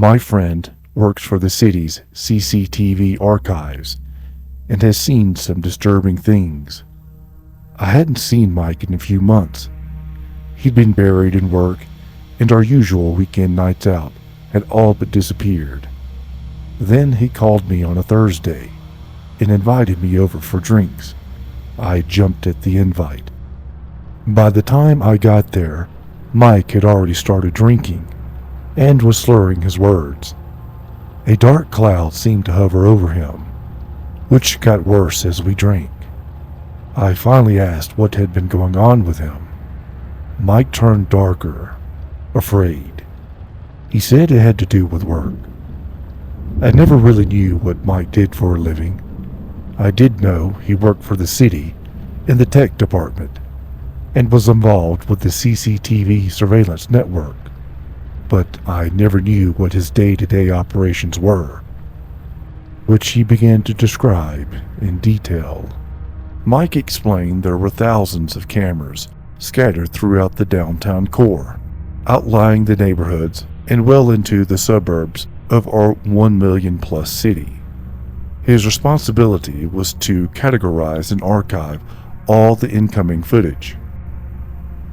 My friend works for the city's CCTV archives and has seen some disturbing things. I hadn't seen Mike in a few months. He'd been buried in work, and our usual weekend nights out had all but disappeared. Then he called me on a Thursday and invited me over for drinks. I jumped at the invite. By the time I got there, Mike had already started drinking and was slurring his words. A dark cloud seemed to hover over him, which got worse as we drank. I finally asked what had been going on with him. Mike turned darker, afraid. He said it had to do with work. I never really knew what Mike did for a living. I did know he worked for the city in the tech department and was involved with the CCTV surveillance network, but I never knew what his day-to-day operations were, which he began to describe in detail. Mike explained there were thousands of cameras scattered throughout the downtown core, outlying the neighborhoods and well into the suburbs of our 1 million plus city. His responsibility was to categorize and archive all the incoming footage.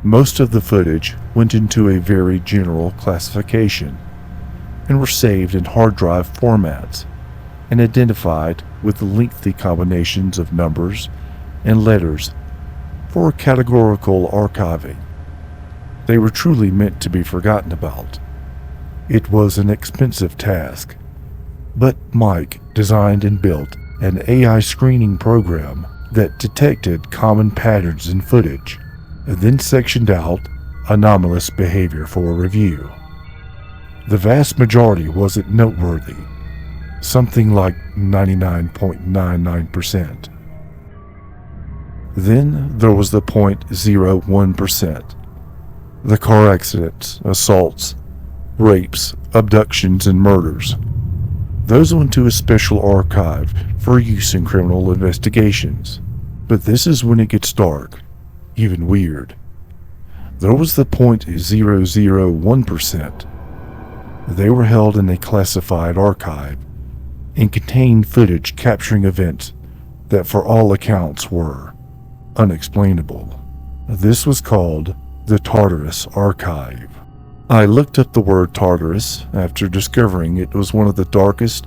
Most of the footage went into a very general classification and were saved in hard drive formats and identified with lengthy combinations of numbers and letters for categorical archiving. They were truly meant to be forgotten about. It was an expensive task, but Mike designed and built an AI screening program that detected common patterns in footage and then sectioned out anomalous behavior for review. The vast majority wasn't noteworthy, something like 99.99%. Then there was the 0.01%. The car accidents, assaults, rapes, abductions, and murders. Those went to a special archive for use in criminal investigations. But this is when it gets dark, even weird. There was the 0.001%. They were held in a classified archive and contained footage capturing events that for all accounts were unexplainable. This was called the Tartarus Archive. I looked up the word Tartarus after discovering it was one of the darkest,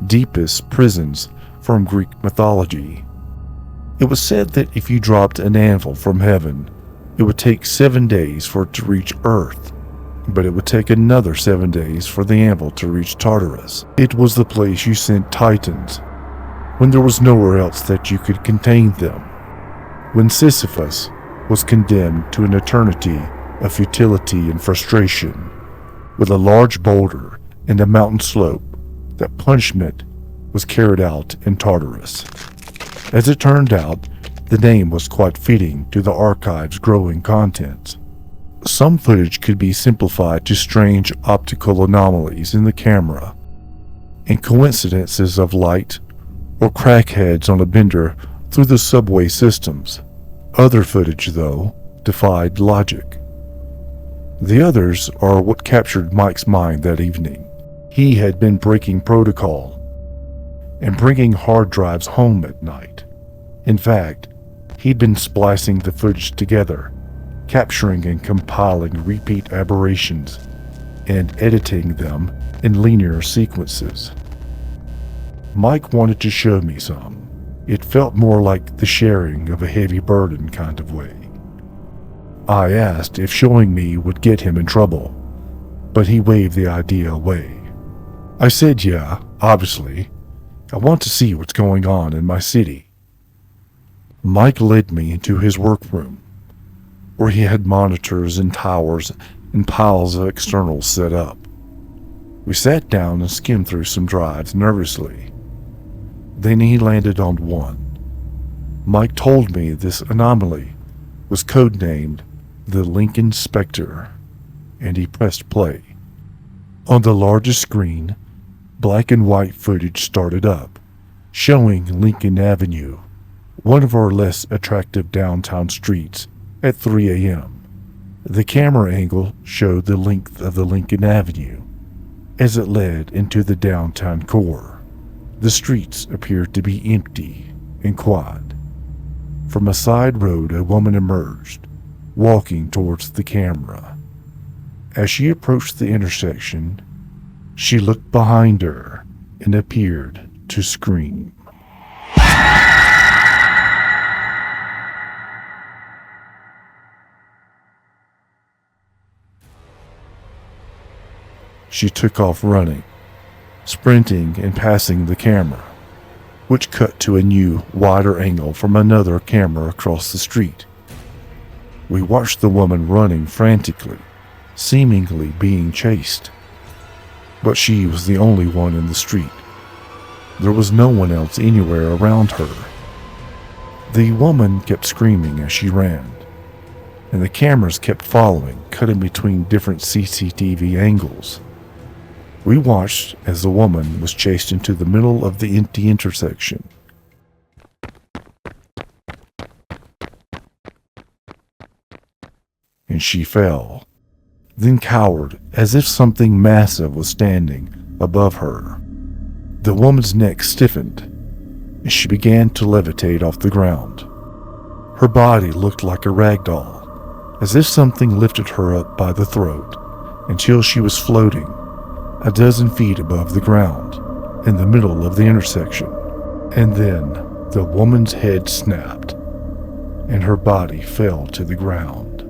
deepest prisons from Greek mythology. It was said that if you dropped an anvil from heaven, it would take 7 days for it to reach Earth, but it would take another 7 days for the anvil to reach Tartarus. It was the place you sent titans when there was nowhere else that you could contain them. When Sisyphus was condemned to an eternity of futility and frustration, with a large boulder and a mountain slope, that punishment was carried out in Tartarus. As it turned out, the name was quite fitting to the archive's growing contents. Some footage could be simplified to strange optical anomalies in the camera, and coincidences of light or crackheads on a bender through the subway systems. Other footage, though, defied logic. The others are what captured Mike's mind that evening. He had been breaking protocol and bringing hard drives home at night. In fact, he'd been splicing the footage together, capturing and compiling repeat aberrations, and editing them in linear sequences. Mike wanted to show me some. It felt more like the sharing of a heavy burden kind of way. I asked if showing me would get him in trouble, but he waved the idea away. I said, yeah, obviously. I want to see what's going on in my city. Mike led me into his workroom, where he had monitors and towers and piles of externals set up. We sat down and skimmed through some drives nervously. Then he landed on one. Mike told me this anomaly was codenamed the Lincoln Spectre, and he pressed play. On the largest screen, black and white footage started up, showing Lincoln Avenue, one of our less attractive downtown streets, at 3 a.m. The camera angle showed the length of the Lincoln Avenue, as it led into the downtown core. The streets appeared to be empty and quiet. From a side road, a woman emerged, walking towards the camera. As she approached the intersection, she looked behind her and appeared to scream. She took off running, sprinting and passing the camera, which cut to a new, wider angle from another camera across the street. We watched the woman running frantically, seemingly being chased. But she was the only one in the street. There was no one else anywhere around her. The woman kept screaming as she ran, and the cameras kept following, cutting between different CCTV angles. We watched as the woman was chased into the middle of the empty intersection. And she fell, then cowered as if something massive was standing above her. The woman's neck stiffened, and she began to levitate off the ground. Her body looked like a rag doll, as if something lifted her up by the throat until she was floating a dozen feet above the ground in the middle of the intersection. And then the woman's head snapped, and her body fell to the ground.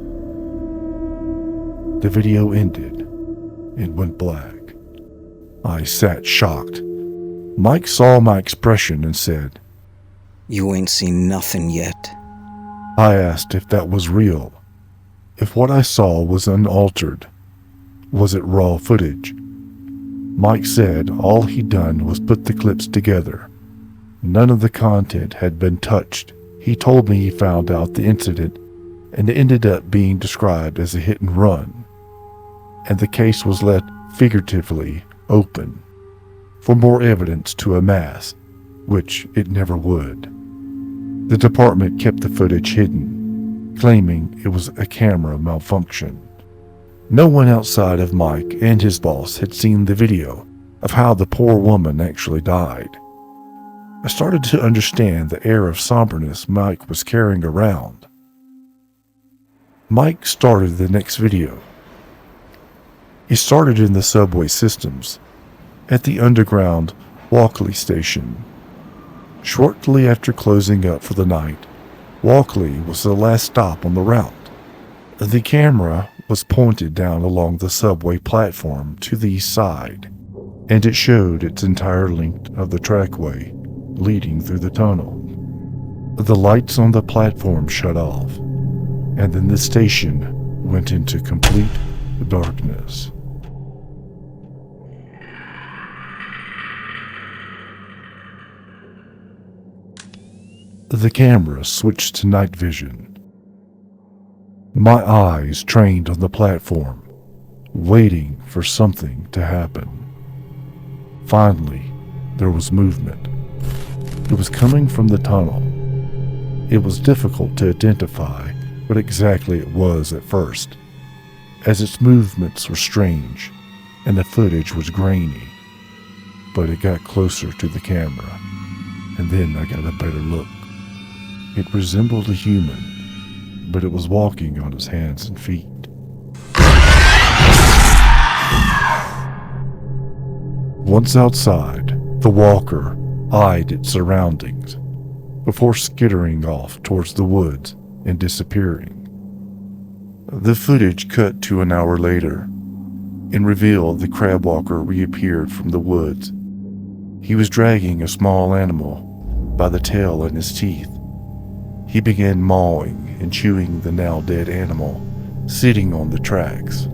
The video ended and went black. I sat shocked. Mike saw my expression and said, "You ain't seen nothing yet." I asked if that was real, if what I saw was unaltered. Was it raw footage? Mike said all he'd done was put the clips together. None of the content had been touched. He told me he found out the incident and it ended up being described as a hit and run, and the case was left figuratively open for more evidence to amass, which it never would. The department kept the footage hidden, claiming it was a camera malfunction. No one outside of Mike and his boss had seen the video of how the poor woman actually died. I started to understand the air of somberness Mike was carrying around. Mike started the next video. He started in the subway systems, at the underground Walkley station. Shortly after closing up for the night, Walkley was the last stop on the route. The camera was pointed down along the subway platform to the east side, and it showed its entire length of the trackway leading through the tunnel. The lights on the platform shut off, and then the station went into complete darkness. The camera switched to night vision. My eyes trained on the platform, waiting for something to happen. Finally, there was movement. It was coming from the tunnel. It was difficult to identify what exactly it was at first, as its movements were strange and the footage was grainy. But it got closer to the camera, and then I got a better look. It resembled a human, but it was walking on its hands and feet. Once outside, the walker eyed its surroundings before skittering off towards the woods and disappearing. The footage cut to an hour later and revealed the crab walker reappeared from the woods. He was dragging a small animal by the tail in his teeth. He began mawing and chewing the now dead animal, sitting on the tracks.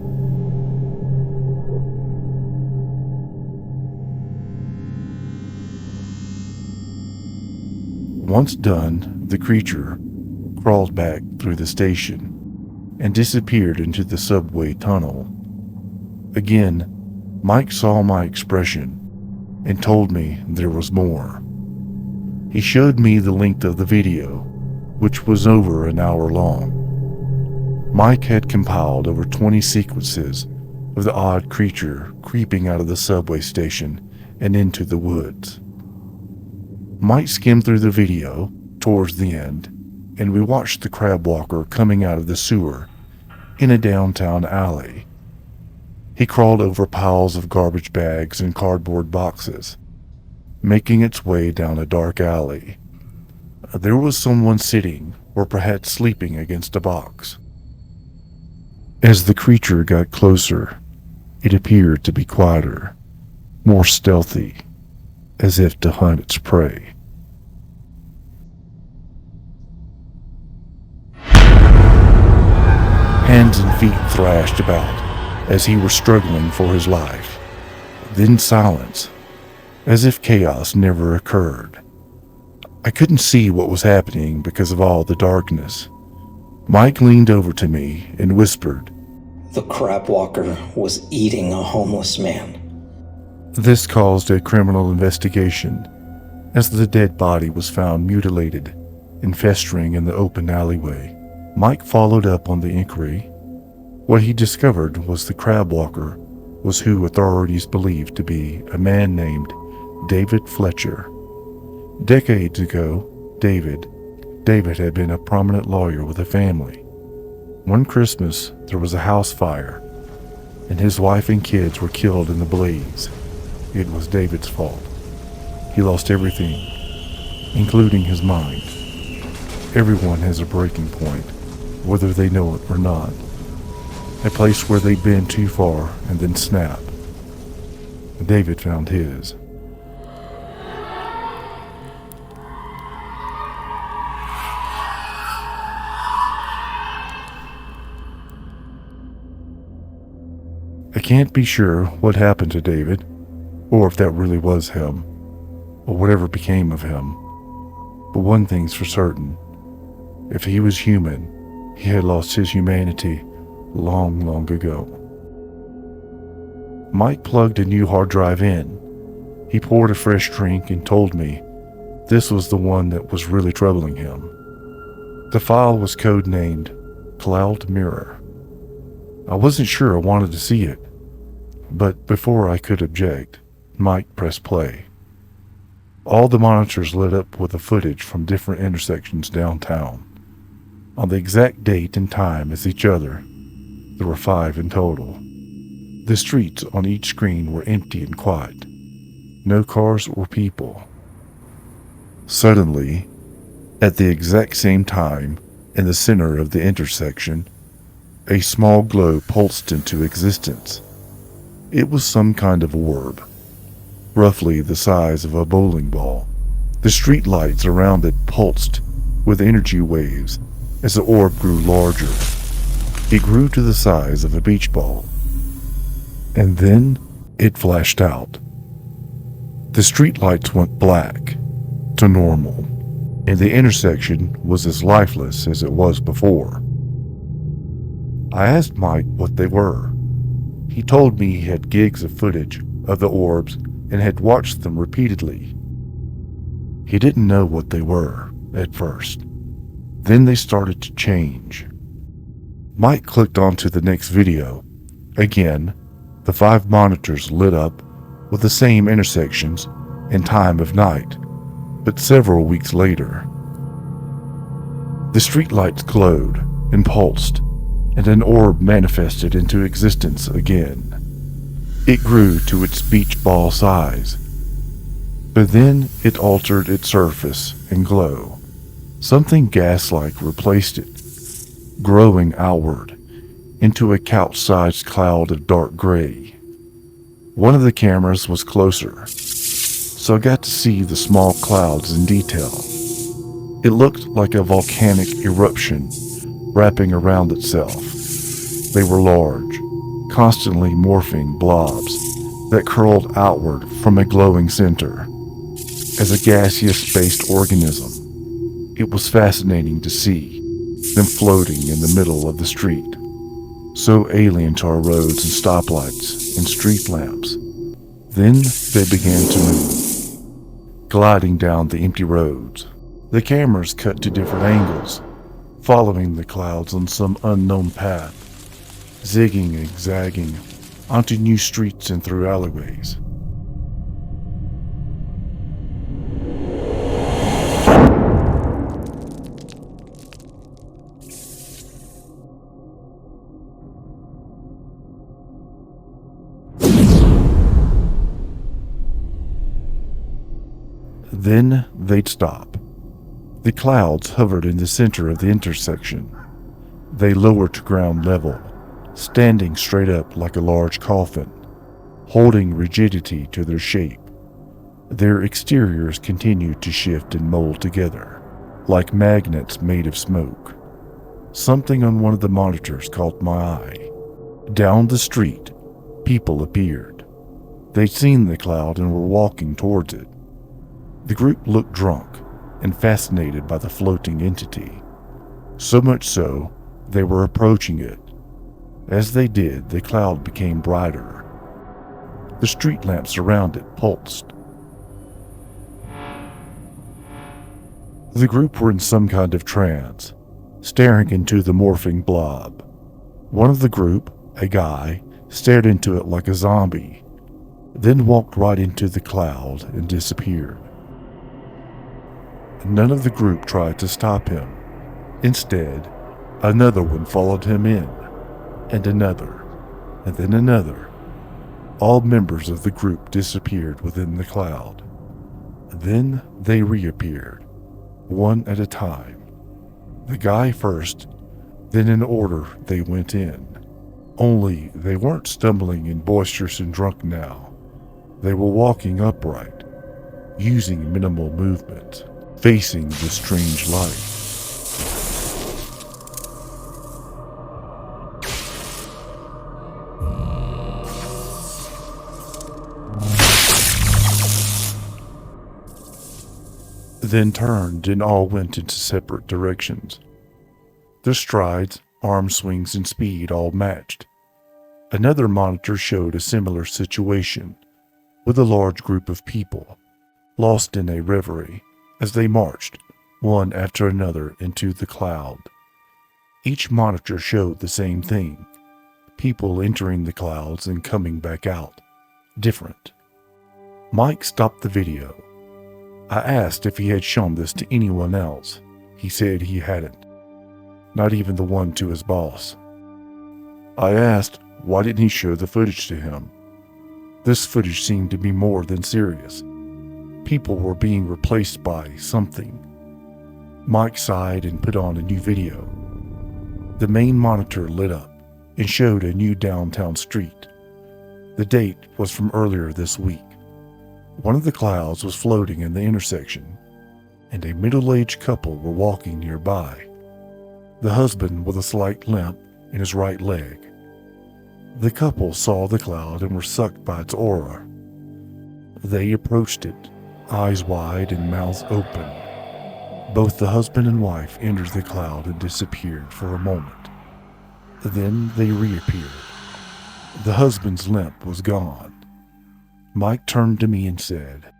Once done, the creature crawled back through the station and disappeared into the subway tunnel. Again, Mike saw my expression and told me there was more. He showed me the length of the video, which was over an hour long. Mike had compiled over 20 sequences of the odd creature creeping out of the subway station and into the woods. Mike skimmed through the video towards the end, and we watched the crab walker coming out of the sewer in a downtown alley. He crawled over piles of garbage bags and cardboard boxes, making its way down a dark alley. There was someone sitting, or perhaps sleeping, against a box. As the creature got closer, it appeared to be quieter, more stealthy, as if to hunt its prey. Hands and feet thrashed about as he was struggling for his life. Then silence, as if chaos never occurred. I couldn't see what was happening because of all the darkness. Mike leaned over to me and whispered, The crab walker was eating a homeless man. This caused a criminal investigation, as the dead body was found mutilated and festering in the open alleyway. Mike followed up on the inquiry. What he discovered was the crab walker was who authorities believed to be a man named David Fletcher. Decades ago, David had been a prominent lawyer with a family. One Christmas, there was a house fire, and his wife and kids were killed in the blaze. It was David's fault. He lost everything, including his mind. Everyone has a breaking point, whether they know it or not. A place where they bend too far and then snap. David found his. I can't be sure what happened to David, or if that really was him, or whatever became of him. But one thing's for certain. If he was human, he had lost his humanity long, long ago. Mike plugged a new hard drive in. He poured a fresh drink and told me this was the one that was really troubling him. The file was codenamed Cloud Mirror. I wasn't sure I wanted to see it, but before I could object, Mike pressed play. All the monitors lit up with the footage from different intersections downtown, on the exact date and time as each other. There were 5 in total. The streets on each screen were empty and quiet. No cars or people. Suddenly, at the exact same time, in the center of the intersection, a small glow pulsed into existence. It was some kind of orb, roughly the size of a bowling ball. The street lights around it pulsed with energy waves as the orb grew larger. It grew to the size of a beach ball. And then it flashed out. The street lights went black to normal, and the intersection was as lifeless as it was before. I asked Mike what they were. He told me he had gigs of footage of the orbs and had watched them repeatedly. He didn't know what they were at first. Then they started to change. Mike clicked onto the next video. Again, the 5 monitors lit up with the same intersections and time of night, but several weeks later. The streetlights glowed and pulsed, and an orb manifested into existence again. It grew to its beach ball size, but then it altered its surface and glow. Something gas-like replaced it, growing outward into a couch-sized cloud of dark gray. One of the cameras was closer, so I got to see the small clouds in detail. It looked like a volcanic eruption wrapping around itself. They were large, constantly morphing blobs that curled outward from a glowing center. As a gaseous-based organism, it was fascinating to see them floating in the middle of the street, so alien to our roads and stoplights and street lamps. Then they began to move, gliding down the empty roads. The cameras cut to different angles, following the clouds on some unknown path, zigging and zagging onto new streets and through alleyways. Then they'd stop. The clouds hovered in the center of the intersection. They lowered to ground level, standing straight up like a large coffin, holding rigidity to their shape. Their exteriors continued to shift and mold together, like magnets made of smoke. Something on one of the monitors caught my eye. Down the street, people appeared. They'd seen the cloud and were walking towards it. The group looked drunk and fascinated by the floating entity. So much so, they were approaching it. As they did, the cloud became brighter. The street lamps around it pulsed. The group were in some kind of trance, staring into the morphing blob. One of the group, a guy, stared into it like a zombie, then walked right into the cloud and disappeared. None of the group tried to stop him. Instead, another one followed him in, and another, and then another. All members of the group disappeared within the cloud. Then they reappeared, one at a time. The guy first, then in order they went in. Only they weren't stumbling and boisterous and drunk now. They were walking upright, using minimal movement, facing the strange light. Then turned and all went into separate directions. Their strides, arm swings, and speed all matched. Another monitor showed a similar situation, with a large group of people, lost in a reverie, as they marched, one after another, into the cloud. Each monitor showed the same thing, people entering the clouds and coming back out, different. Mike stopped the video. I asked if he had shown this to anyone else. He said he hadn't, not even the one to his boss. I asked why didn't he show the footage to him. This footage seemed to be more than serious. People were being replaced by something. Mike sighed and put on a new video. The main monitor lit up and showed a new downtown street. The date was from earlier this week. One of the clouds was floating in the intersection, and a middle-aged couple were walking nearby. The husband with a slight limp in his right leg. The couple saw the cloud and were sucked by its aura. They approached it, eyes wide and mouths open. Both the husband and wife entered the cloud and disappeared for a moment. Then they reappeared. The husband's limp was gone. Mike turned to me and said,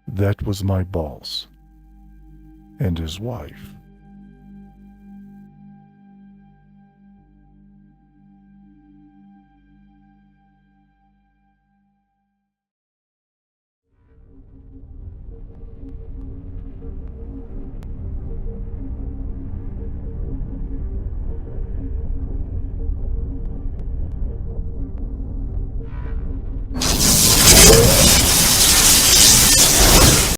"That was my boss and his wife."